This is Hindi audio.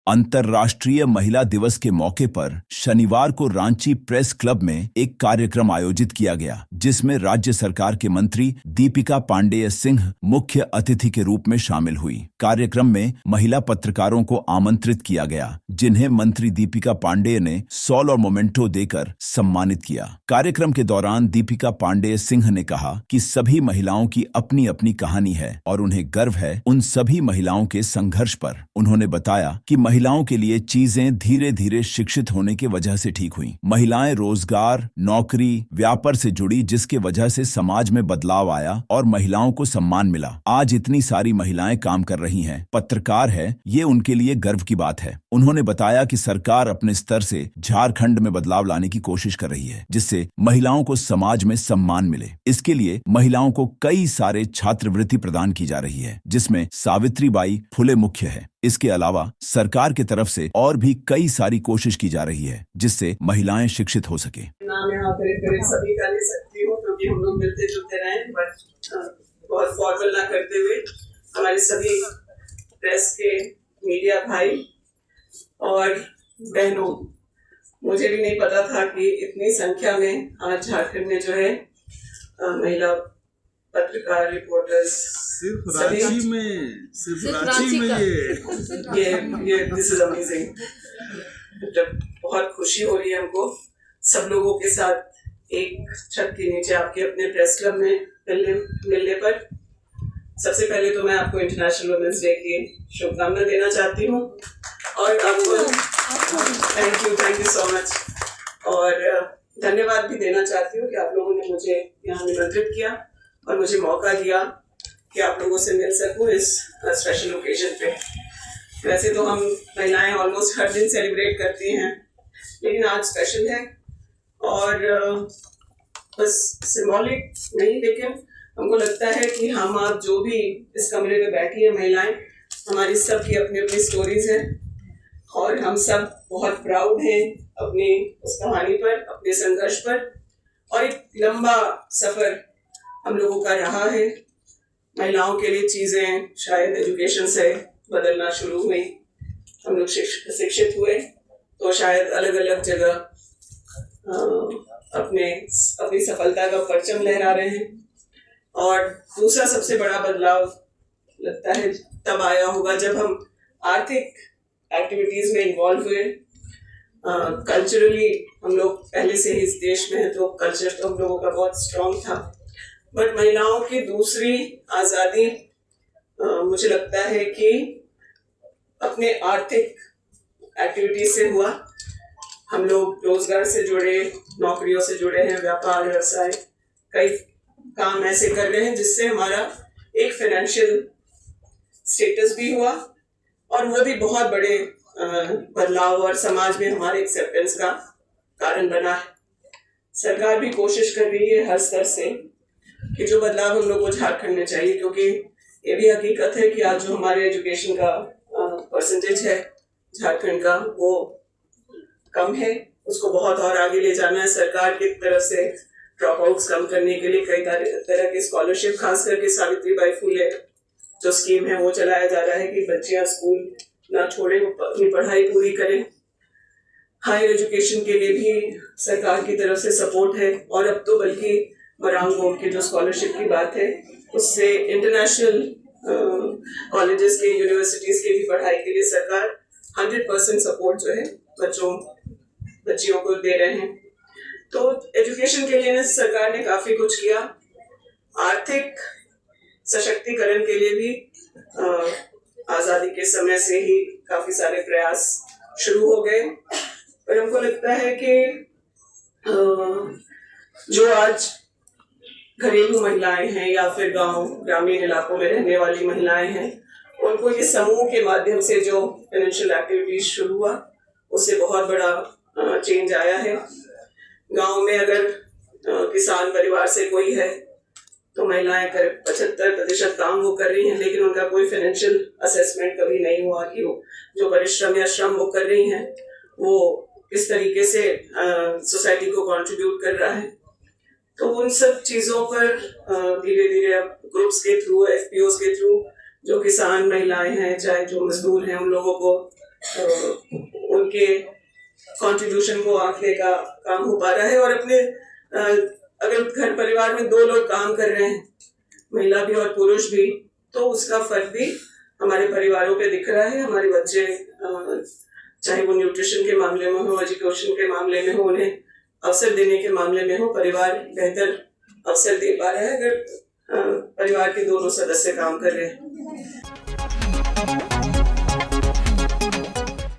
अंतर्राष्ट्रीय महिला दिवस के मौके पर शनिवार को रांची प्रेस क्लब में एक कार्यक्रम आयोजित किया गया, जिसमें राज्य सरकार के मंत्री दीपिका पांडेय सिंह मुख्य अतिथि के रूप में शामिल हुई। कार्यक्रम में महिला पत्रकारों को आमंत्रित किया गया, जिन्हें मंत्री दीपिका पांडेय ने शॉल और मोमेंटो देकर सम्मानित किया। कार्यक्रम के दौरान दीपिका पांडेय सिंह ने कहा कि सभी महिलाओं की अपनी अपनी कहानी है और उन्हें गर्व है उन सभी महिलाओं के संघर्ष पर। उन्होंने बताया कि महिलाओं के लिए चीजें धीरे धीरे शिक्षित होने की वजह से ठीक हुई। महिलाएं रोजगार, नौकरी, व्यापार से जुड़ी, जिसके वजह से समाज में बदलाव आया और महिलाओं को सम्मान मिला। आज इतनी सारी महिलाएं काम कर रही हैं, पत्रकार है, ये उनके लिए गर्व की बात है। उन्होंने बताया कि सरकार अपने स्तर से झारखंड में बदलाव लाने की कोशिश कर रही है, जिससे महिलाओं को समाज में सम्मान मिले। इसके लिए महिलाओं को कई सारे छात्रवृत्ति प्रदान की जा रही है, जिसमें सावित्रीबाई फुले मुख्य है। इसके अलावा सरकार की तरफ से और भी कई सारी कोशिश की जा रही है, जिससे महिलाएं शिक्षित हो सके। नाम यहाँ करीब सभी का ले सकती हूँ, क्योंकि हम लोग मिलते जुलते रहे, बट बहुत फॉर्मल ना करते हुए हमारे सभी प्रेस के मीडिया भाई और बहनों, मुझे भी नहीं पता था कि इतनी संख्या में आज झारखंड में जो है महिला पत्रकार, रिपोर्टर्स सिर्फ रांची में ये दिस इज अमेजिंग। जब बहुत खुशी हो रही है हमको सब लोगों के साथ एक छत के नीचे आपके अपने प्रेस क्लब में मिलने पर। सबसे पहले तो मैं आपको इंटरनेशनल वुमेन्स डे की शुभकामना देना चाहती हूँ और आपको थैंक यू सो मच, और धन्यवाद भी देना चाहती हूँ कि आप लोगों ने मुझे यहाँ निमंत्रित किया और मुझे मौका दिया कि आप लोगों से मिल सकूं इस स्पेशल ओकेजन पे। वैसे तो हम महिलाएं ऑलमोस्ट हर दिन सेलिब्रेट करती हैं, लेकिन आज स्पेशल है और बस सिंबॉलिक नहीं, लेकिन हमको लगता है कि हम आप जो भी इस कमरे में बैठी हैं महिलाएं, हमारी सब की अपनी अपनी स्टोरीज हैं और हम सब बहुत प्राउड हैं अपनी उस कहानी पर, अपने संघर्ष पर। और एक लंबा सफर हम लोगों का रहा है। महिलाओं के लिए चीजें शायद एजुकेशन से बदलना शुरू हुई, हम लोग शिक्षित हुए तो शायद अलग अलग जगह अपनी सफलता का परचम लहरा रहे हैं। और दूसरा सबसे बड़ा बदलाव लगता है तब आया होगा जब हम आर्थिक एक्टिविटीज में इन्वॉल्व हुए। कल्चरली हम लोग पहले से ही इस देश में हैं, तो कल्चर तो हम लोगों का बहुत स्ट्रांग था, बट महिलाओं की दूसरी आज़ादी मुझे लगता है कि अपने आर्थिक एक्टिविटीज से हुआ। हम लोग रोजगार से जुड़े, नौकरियों से जुड़े हैं, व्यापार व्यवसाय, कई काम ऐसे कर रहे हैं जिससे हमारा एक फाइनेंशियल स्टेटस भी हुआ और वो भी बहुत बड़े बदलाव और समाज में हमारे एक्सेप्टेंस का कारण बना है। सरकार भी कोशिश कर रही है हर स्तर से कि जो बदलाव हम लोग को झारखंड में चाहिए, क्योंकि ये भी हकीकत है कि आज जो हमारे एजुकेशन का परसेंटेज है झारखंड का वो कम है, उसको बहुत और आगे ले जाना है। सरकार की तरफ से ड्रॉप आउट्स कम करने के लिए कई तरह की स्कॉलरशिप, खास करके सावित्रीबाई फुले जो स्कीम है वो चलाया जा रहा है कि बच्चियां स्कूल ना छोड़े, अपनी पढ़ाई पूरी करें। हायर एजुकेशन के लिए भी सरकार की तरफ से सपोर्ट है और अब तो बल्कि मरांग बोर्ड की जो स्कॉलरशिप की बात है उससे इंटरनेशनल कॉलेजेस के, यूनिवर्सिटीज की भी पढ़ाई के लिए सरकार 100% सपोर्ट जो है बच्चियों को दे रहे हैं। तो एजुकेशन के लिए सरकार ने काफी कुछ किया। आर्थिक सशक्तिकरण के लिए भी आजादी के समय से ही काफी सारे प्रयास शुरू हो गए, पर हमको लगता है कि जो आज घरेलू महिलाएं हैं या फिर ग्रामीण इलाकों में रहने वाली महिलाएं हैं, उनको ये समूह के माध्यम से जो फाइनेंशियल एक्टिविटीज शुरू हुआ उससे बहुत बड़ा चेंज आया है। गांव में अगर किसान परिवार से कोई है तो महिलाएं करीब 75% काम वो कर रही हैं, लेकिन उनका कोई फाइनेंशियल असेसमेंट कभी नहीं हुआ कि वो जो परिश्रम या श्रम वो कर रही हैं वो किस तरीके से सोसाइटी को कंट्रीब्यूट कर रहा है। तो उन सब चीज़ों पर धीरे धीरे अब ग्रुप्स के थ्रू, एफपीओस के थ्रू जो किसान महिलाएं हैं, चाहे जो मजदूर हैं, उन लोगों को उनके कंट्रीब्यूशन को आंकने का काम हो पा रहा है। और अपने अगर घर परिवार में 2 लोग काम कर रहे हैं, महिला भी और पुरुष भी, तो उसका फर्क भी हमारे परिवारों पे दिख रहा है। हमारे बच्चे चाहे वो न्यूट्रिशन के मामले में हो, एजुकेशन के मामले में हो, उन्हें अवसर देने के मामले में हो, परिवार बेहतर अवसर दे पा रहा है अगर परिवार के दोनों सदस्य काम कर रहे हैं।